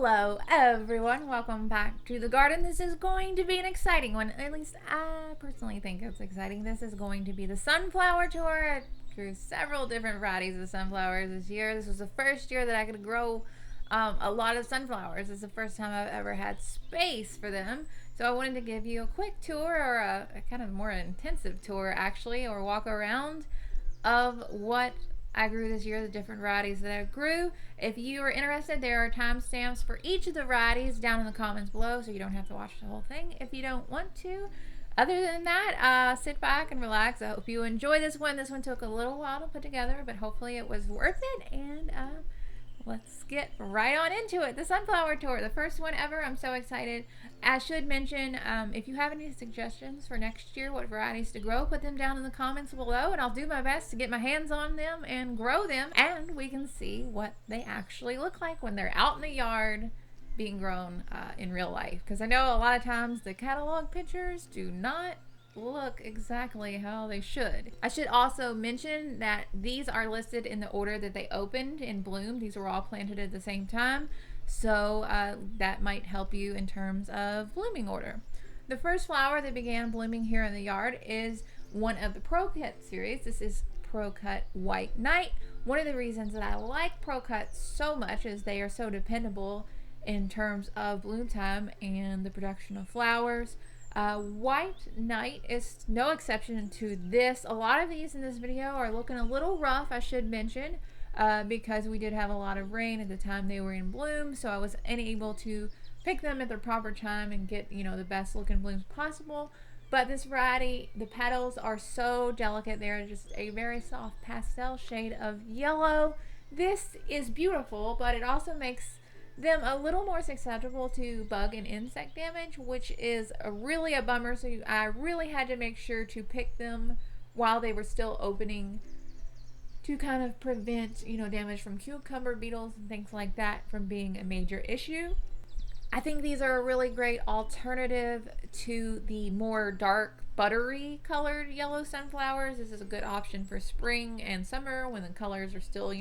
Hello everyone, welcome back to the garden. This is going to be an exciting one. At least I personally think it's exciting. This is going to be the sunflower tour. I grew several different varieties of sunflowers this year. This was the first year that I could grow a lot of sunflowers. It's the first time I've ever had space for them. So I wanted to give you a quick tour, or a kind of more intensive tour actually, or walk around of what I grew this year, the different varieties that I grew. If you are interested, there are timestamps for each of the varieties down in the comments below, so you don't have to watch the whole thing if you don't want to. Other than that, sit back and relax. I hope you enjoy this one. This one took a little while to put together, but hopefully it was worth it. And let's get right on into it. The sunflower tour, the first one ever. I'm so excited. I should mention, if you have any suggestions for next year, what varieties to grow, put them down in the comments below, and I'll do my best to get my hands on them and grow them, and we can see what they actually look like when they're out in the yard being grown in real life. Because I know a lot of times the catalog pictures do not look exactly how they should. I should also mention that these are listed in the order that they opened in bloom. These were all planted at the same time, so that might help you in terms of blooming order. The first flower that began blooming here in the yard is one of the ProCut series. This is ProCut White Nite. One of the reasons that I like ProCut so much is they are so dependable in terms of bloom time and the production of flowers. White Nite is no exception to this. A lot of these in this video are looking a little rough, I should mention, because we did have a lot of rain at the time they were in bloom, so I was unable to pick them at the proper time and get, the best looking blooms possible. But this variety, the petals are so delicate. They're just a very soft pastel shade of yellow. This is beautiful, but it also makes them a little more susceptible to bug and insect damage, which is really a bummer. So I really had to make sure to pick them while they were still opening to kind of prevent, damage from cucumber beetles and things like that from being a major issue. I think these are a really great alternative to the more dark, buttery colored yellow sunflowers. This is a good option for spring and summer when the colors are still,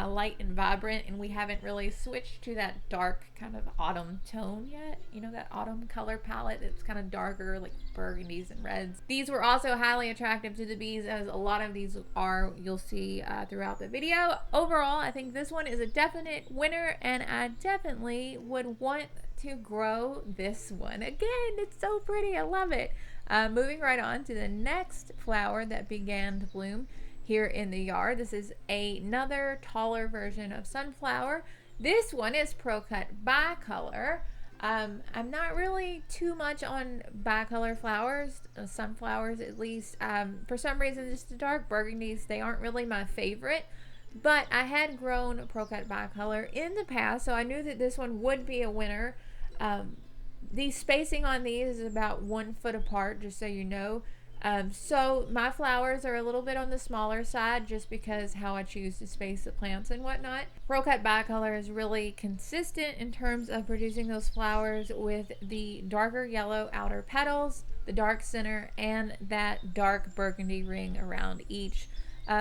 light and vibrant, and we haven't really switched to that dark kind of autumn tone yet. That autumn color palette that's kind of darker, like burgundies and reds. These were also highly attractive to the bees, as a lot of these are, you'll see throughout the video. Overall, I think this one is a definite winner, and I definitely would want to grow this one again. It's so pretty. I love it. Moving right on to the next flower that began to bloom here in the yard. This is another taller version of sunflower. This one is ProCut Bicolor. I'm not really too much on bicolor flowers, sunflowers at least. For some reason, just the dark burgundies, they aren't really my favorite. But I had grown ProCut Bicolor in the past, so I knew that this one would be a winner. The spacing on these is about 1 foot apart, just so you know. So my flowers are a little bit on the smaller side just because how I choose to space the plants and whatnot. ProCut Bicolor is really consistent in terms of producing those flowers with the darker yellow outer petals, the dark center, and that dark burgundy ring around each.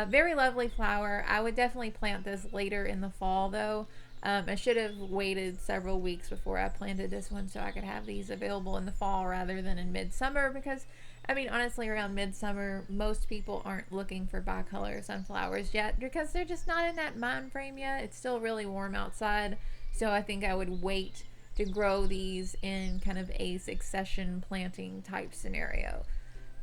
Very lovely flower. I would definitely plant this later in the fall though. I should have waited several weeks before I planted this one so I could have these available in the fall rather than in midsummer, because honestly, around midsummer, most people aren't looking for bicolor sunflowers yet because they're just not in that mind frame yet. It's still really warm outside, so I think I would wait to grow these in kind of a succession planting type scenario.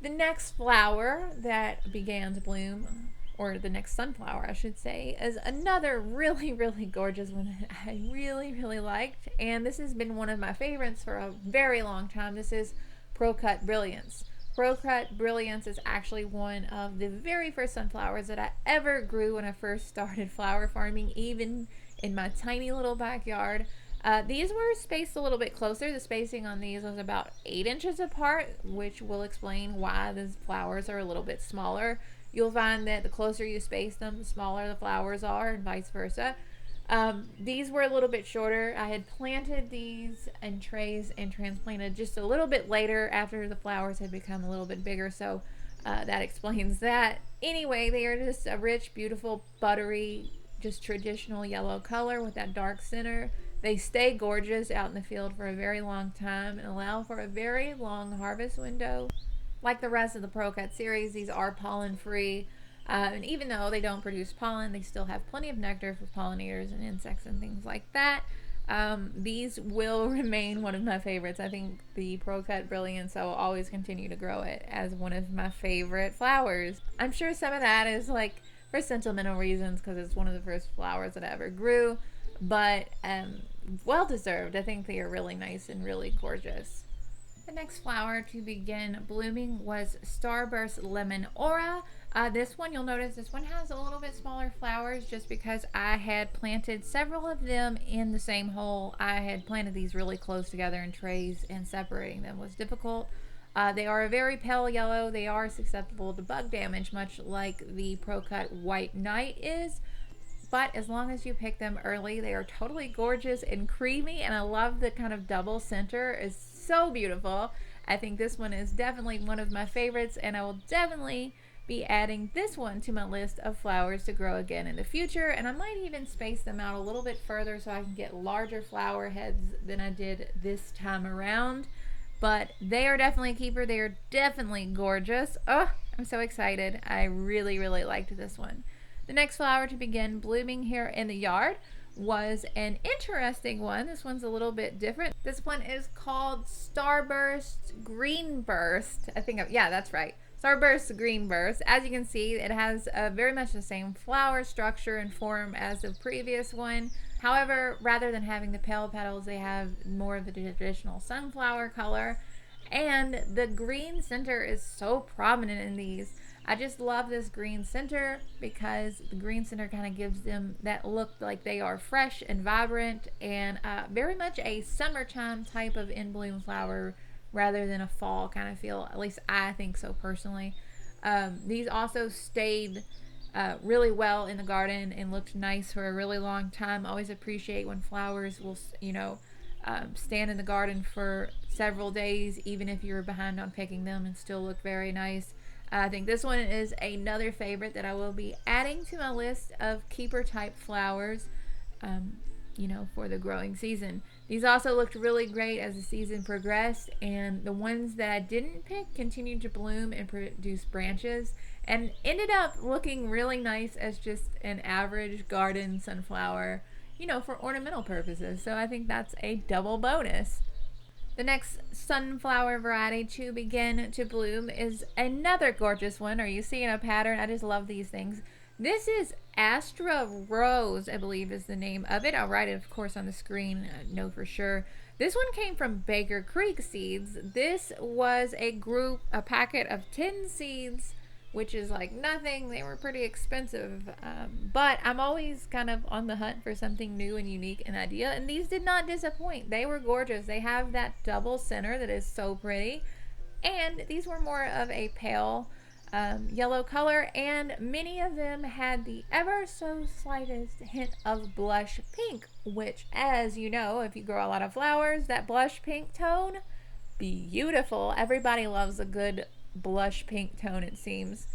The next flower that began to bloom, or the next sunflower I should say, is another really, really gorgeous one that I really, really liked, and this has been one of my favorites for a very long time. This is ProCut Brilliance. ProCut Brilliance is actually one of the very first sunflowers that I ever grew when I first started flower farming, even in my tiny little backyard. These were spaced a little bit closer. The spacing on these was about 8 inches apart, which will explain why the flowers are a little bit smaller. You'll find that the closer you space them, the smaller the flowers are, and vice versa. These were a little bit shorter. I had planted these in trays and transplanted just a little bit later after the flowers had become a little bit bigger, so that explains that. Anyway, they are just a rich, beautiful, buttery, just traditional yellow color with that dark center. They stay gorgeous out in the field for a very long time and allow for a very long harvest window. Like the rest of the ProCut series, these are pollen free. And even though they don't produce pollen, they still have plenty of nectar for pollinators and insects and things like that. These will remain one of my favorites. I think the ProCut Brilliance, I will always continue to grow it as one of my favorite flowers. I'm sure some of that is like for sentimental reasons because it's one of the first flowers that I ever grew, but well deserved. I think they are really nice and really gorgeous. The next flower to begin blooming was Starburst Lemon Aura. This one, you'll notice this one has a little bit smaller flowers just because I had planted several of them in the same hole. I had planted these really close together in trays and separating them was difficult. They are a very pale yellow. They are susceptible to bug damage, much like the ProCut White Nite is. But as long as you pick them early, they are totally gorgeous and creamy, and I love the kind of double center. It's so beautiful. I think this one is definitely one of my favorites, and I will definitely be adding this one to my list of flowers to grow again in the future, and I might even space them out a little bit further so I can get larger flower heads than I did this time around. But they are definitely a keeper. They are definitely gorgeous. Oh, I'm so excited. I really, really liked this one. The next flower to begin blooming here in the yard was an interesting one. This one's a little bit different. This one is called Starburst Greenburst. Yeah, that's right. Starburst Greenburst. As you can see, it has very much the same flower structure and form as the previous one. However, rather than having the pale petals, they have more of the traditional sunflower color. And the green center is so prominent in these. I just love this green center because the green center kind of gives them that look like they are fresh and vibrant and very much a summertime type of in bloom flower rather than a fall kind of feel. At least I think so personally. These also stayed really well in the garden and looked nice for a really long time. I always appreciate when flowers will, stand in the garden for several days, even if you're behind on picking them, and still look very nice. I think this one is another favorite that I will be adding to my list of keeper type flowers, for the growing season. These also looked really great as the season progressed, and the ones that I didn't pick continued to bloom and produce branches and ended up looking really nice as just an average garden sunflower, for ornamental purposes. So I think that's a double bonus. The next sunflower variety to begin to bloom is another gorgeous one. Are you seeing a pattern? I just love these things. This is Astra Rose, I believe is the name of it. I'll write it, of course, on the screen, know for sure. This one came from Baker Creek Seeds. This was a packet of 10 seeds, which is like nothing. They were pretty expensive, but I'm always kind of on the hunt for something new and unique and idea, and these did not disappoint. They were gorgeous. They have that double center that is so pretty, and these were more of a pale yellow color, and many of them had the ever so slightest hint of blush pink, which, as you know, if you grow a lot of flowers, that blush pink tone, beautiful. Everybody loves a good blush pink tone, it seems.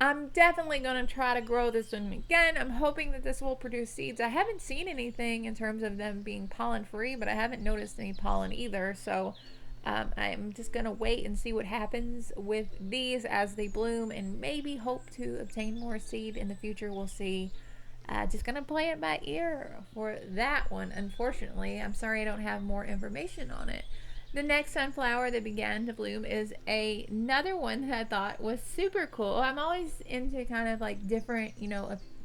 I'm definitely going to try to grow this one again. I'm hoping that this will produce seeds. I haven't seen anything in terms of them being pollen free, but I haven't noticed any pollen either, so I'm just going to wait and see what happens with these as they bloom and maybe hope to obtain more seed in the future. We'll see. Just going to play it by ear for that one, unfortunately. I'm sorry I don't have more information on it. The next sunflower that began to bloom is another one that I thought was super cool. I'm always into kind of like different,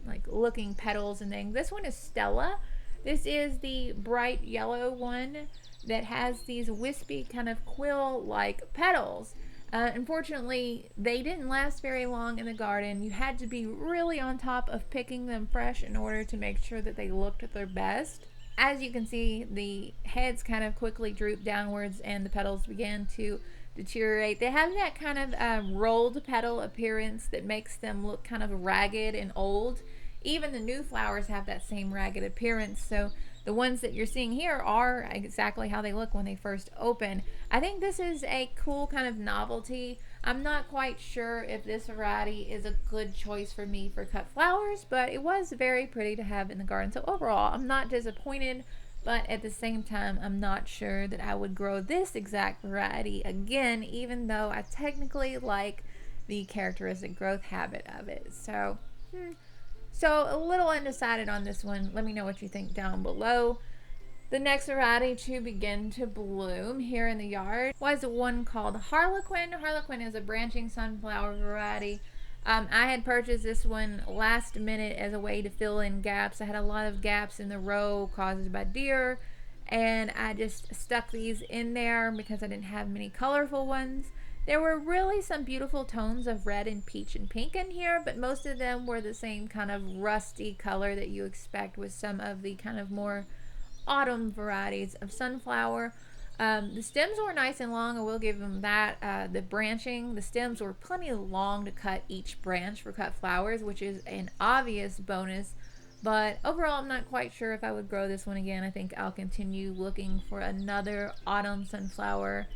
like looking petals and things. This one is Stella. This is the bright yellow one that has these wispy kind of quill-like petals. Unfortunately, they didn't last very long in the garden. You had to be really on top of picking them fresh in order to make sure that they looked at their best. As you can see, the heads kind of quickly drooped downwards and the petals began to deteriorate. They have that kind of rolled petal appearance that makes them look kind of ragged and old. Even the new flowers have that same ragged appearance, so the ones that you're seeing here are exactly how they look when they first open. I think this is a cool kind of novelty. I'm not quite sure if this variety is a good choice for me for cut flowers, but it was very pretty to have in the garden. So overall, I'm not disappointed, but at the same time, I'm not sure that I would grow this exact variety again, even though I technically like the characteristic growth habit of it. So a little undecided on this one. Let me know what you think down below. The next variety to begin to bloom here in the yard was one called Harlequin. Harlequin is a branching sunflower variety. I had purchased this one last minute as a way to fill in gaps. I had a lot of gaps in the row caused by deer, and I just stuck these in there because I didn't have many colorful ones. There were really some beautiful tones of red and peach and pink in here, but most of them were the same kind of rusty color that you expect with some of the kind of more autumn varieties of sunflower. The stems were nice and long, I will give them that. The branching, the stems were plenty long to cut each branch for cut flowers, which is an obvious bonus. But overall, I'm not quite sure if I would grow this one again. I think I'll continue looking for another autumn sunflower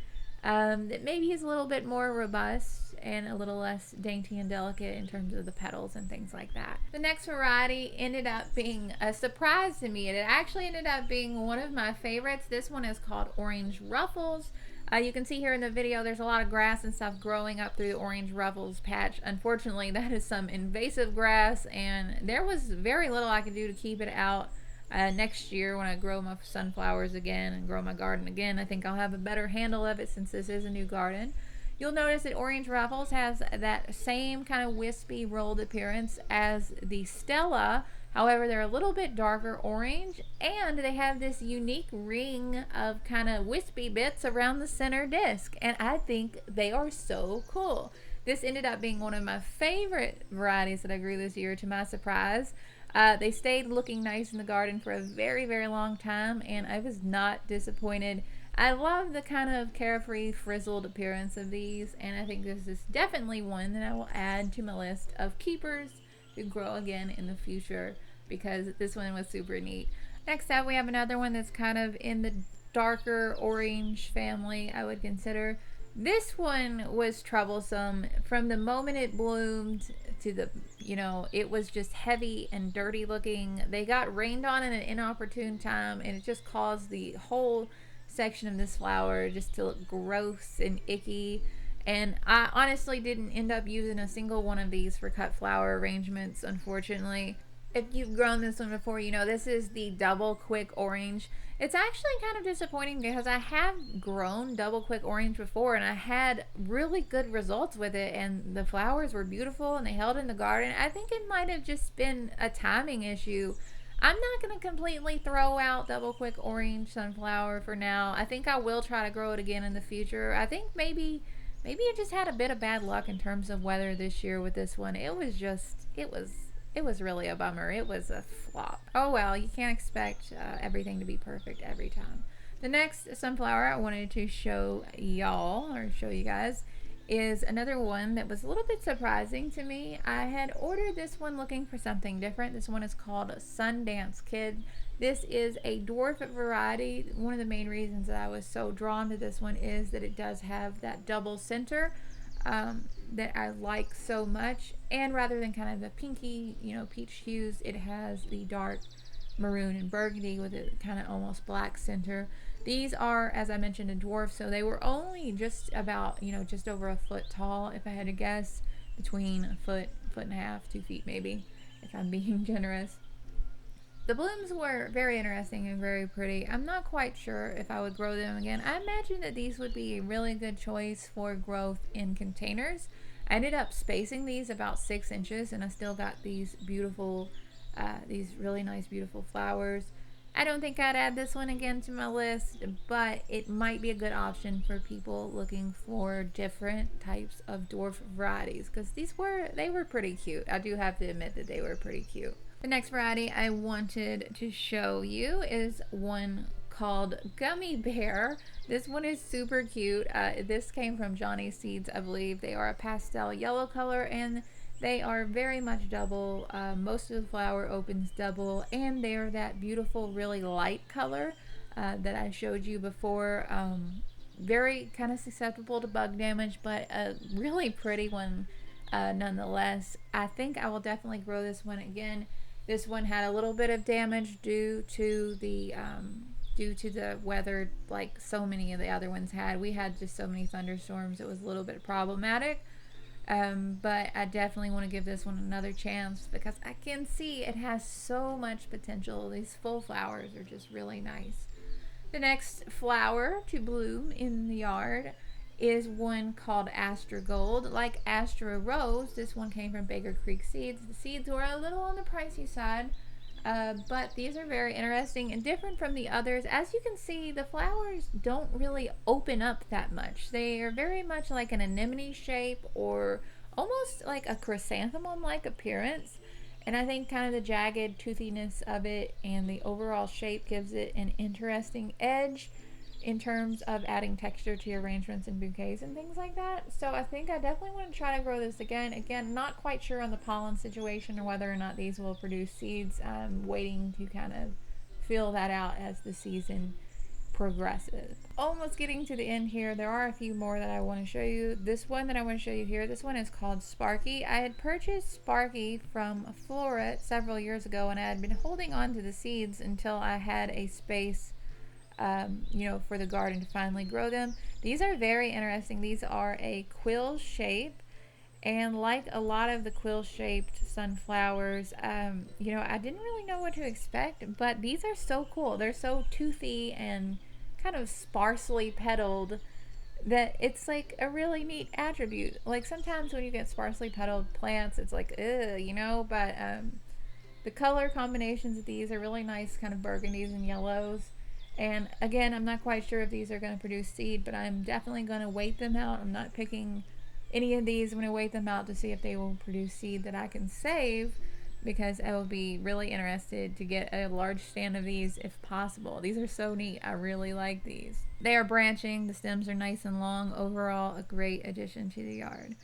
that maybe is a little bit more robust and a little less dainty and delicate in terms of the petals and things like that. The next variety ended up being a surprise to me, and it actually ended up being one of my favorites. This one is called Orange Ruffles. You can see here in the video there's a lot of grass and stuff growing up through the Orange Ruffles patch. Unfortunately, that is some invasive grass, and there was very little I could do to keep it out. Next year when I grow my sunflowers again and grow my garden again, I think I'll have a better handle of it since this is a new garden. You'll notice that Orange Ruffles has that same kind of wispy rolled appearance as the Stella. However, they're a little bit darker orange, and they have this unique ring of kind of wispy bits around the center disc, and I think they are so cool. This ended up being one of my favorite varieties that I grew this year, to my surprise. They stayed looking nice in the garden for a very, very long time, and I was not disappointed. I love the kind of carefree, frizzled appearance of these, and I think this is definitely one that I will add to my list of keepers to grow again in the future, because this one was super neat. Next up, we have another one that's kind of in the darker orange family, I would consider. This one was troublesome from the moment it bloomed to the, it was just heavy and dirty looking. They got rained on in an inopportune time, and it just caused the whole section of this flower just to look gross and icky. And I honestly didn't end up using a single one of these for cut flower arrangements, unfortunately. If you've grown this one before, this is the Double Quick Orange. It's actually kind of disappointing because I have grown Double Quick Orange before, and I had really good results with it, and the flowers were beautiful and they held in the garden. I think it might have just been a timing issue. I'm not going to completely throw out Double Quick Orange Sunflower for now. I think I will try to grow it again in the future. I think maybe it just had a bit of bad luck in terms of weather this year with this one. It was really a bummer. It was a flop. Oh well, you can't expect everything to be perfect every time. The next sunflower I wanted to show y'all, or show you guys, is another one that was a little bit surprising to me. I had ordered this one looking for something different. This one is called Sundance Kid. This is a dwarf variety. One of the main reasons that I was so drawn to this one is that it does have that double center that I like so much, and rather than kind of the pinky, peach hues, it has the dark maroon and burgundy with a kind of almost black center. These are, as I mentioned, a dwarf, so they were only just about, just over a foot tall, if I had to guess, between a foot, foot and a half, 2 feet maybe, if I'm being generous. The blooms were very interesting and very pretty. I'm not quite sure if I would grow them again. I imagine that these would be a really good choice for growth in containers. I ended up spacing these about 6 inches, and I still got these beautiful, these really nice, beautiful flowers. I don't think I'd add this one again to my list, but it might be a good option for people looking for different types of dwarf varieties, because they were pretty cute. I do have to admit that they were pretty cute. The next variety I wanted to show you is one called Gummy Bear. This one is super cute. This came from Johnny's Seeds, I believe. They are a pastel yellow color, and they are very much double. Most of the flower opens double, and they're that beautiful, really light color that I showed you before. Very kind of susceptible to bug damage, but a really pretty one nonetheless. I think I will definitely grow this one again. This one had a little bit of damage due to the due to the weather, like so many of the other ones had. We had just so many thunderstorms, it was a little bit problematic. But I definitely want to give this one another chance because I can see it has so much potential. These full flowers are just really nice. The next flower to bloom in the yard is one called Astra Gold. Like Astra Rose, this one came from Baker Creek Seeds. The seeds were a little on the pricey side, but these are very interesting and different from the others. As you can see, the flowers don't really open up that much. They are very much like an anemone shape or almost like a chrysanthemum-like appearance. And I think kind of the jagged toothiness of it and the overall shape gives it an interesting edge in terms of adding texture to your arrangements and bouquets and things like that. So I think I definitely want to try to grow this again. Again, not quite sure on the pollen situation or whether or not these will produce seeds. I'm waiting to kind of feel that out as the season progresses. Almost getting to the end here. There are a few more that I want to show you. This one that I want to show you here, this one is called Sparky. I had purchased Sparky from Flora several years ago, and I had been holding on to the seeds until I had a space for the garden to finally grow them. These are very interesting. These are a quill shape, and like a lot of the quill shaped sunflowers, I didn't really know what to expect, but these are so cool. They're so toothy and kind of sparsely petaled that it's like a really neat attribute. Like sometimes when you get sparsely petaled plants, it's like, ugh, but the color combinations of these are really nice, kind of burgundies and yellows. And again, I'm not quite sure if these are going to produce seed, but I'm definitely going to wait them out. I'm not picking any of these. I'm going to wait them out to see if they will produce seed that I can save, because I will be really interested to get a large stand of these if possible. These are so neat. I really like these. They are branching. The stems are nice and long. Overall, a great addition to the yard.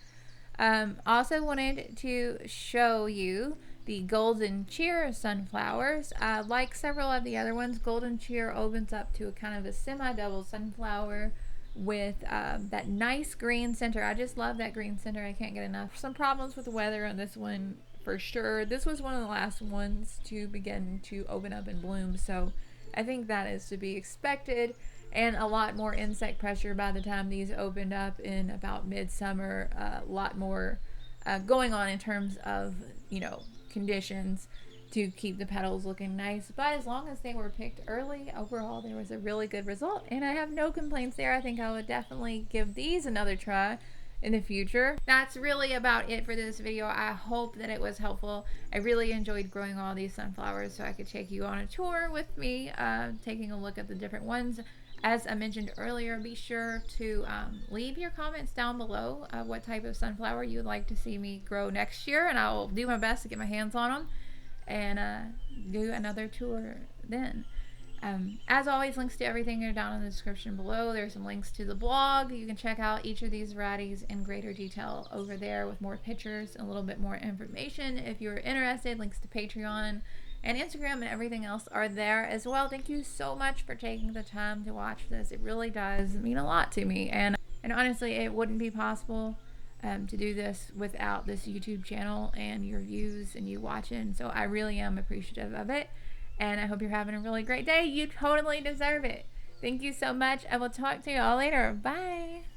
Also wanted to show you the Golden Cheer sunflowers. Like several of the other ones, Golden Cheer opens up to a kind of a semi-double sunflower with that nice green center. I just love that green center. I can't get enough. Some problems with the weather on this one for sure. This was one of the last ones to begin to open up and bloom, so I think that is to be expected. And a lot more insect pressure by the time these opened up in about midsummer. A lot more going on in terms of, conditions to keep the petals looking nice. But as long as they were picked early, overall there was a really good result, and I have no complaints there. I think I would definitely give these another try in the future. That's really about it for this video. I hope that it was helpful. I really enjoyed growing all these sunflowers, so I could take you on a tour with me, taking a look at the different ones. As I mentioned earlier, be sure to leave your comments down below what type of sunflower you would like to see me grow next year, and I will do my best to get my hands on them and do another tour then. As always, links to everything are down in the description below. There's some links to the blog. You can check out each of these varieties in greater detail over there with more pictures and a little bit more information. If you're interested, links to Patreon and Instagram and everything else are there as well. Thank you so much for taking the time to watch this. It really does mean a lot to me. And honestly, it wouldn't be possible to do this without this YouTube channel and your views and you watching. So I really am appreciative of it. And I hope you're having a really great day. You totally deserve it. Thank you so much. I will talk to you all later. Bye.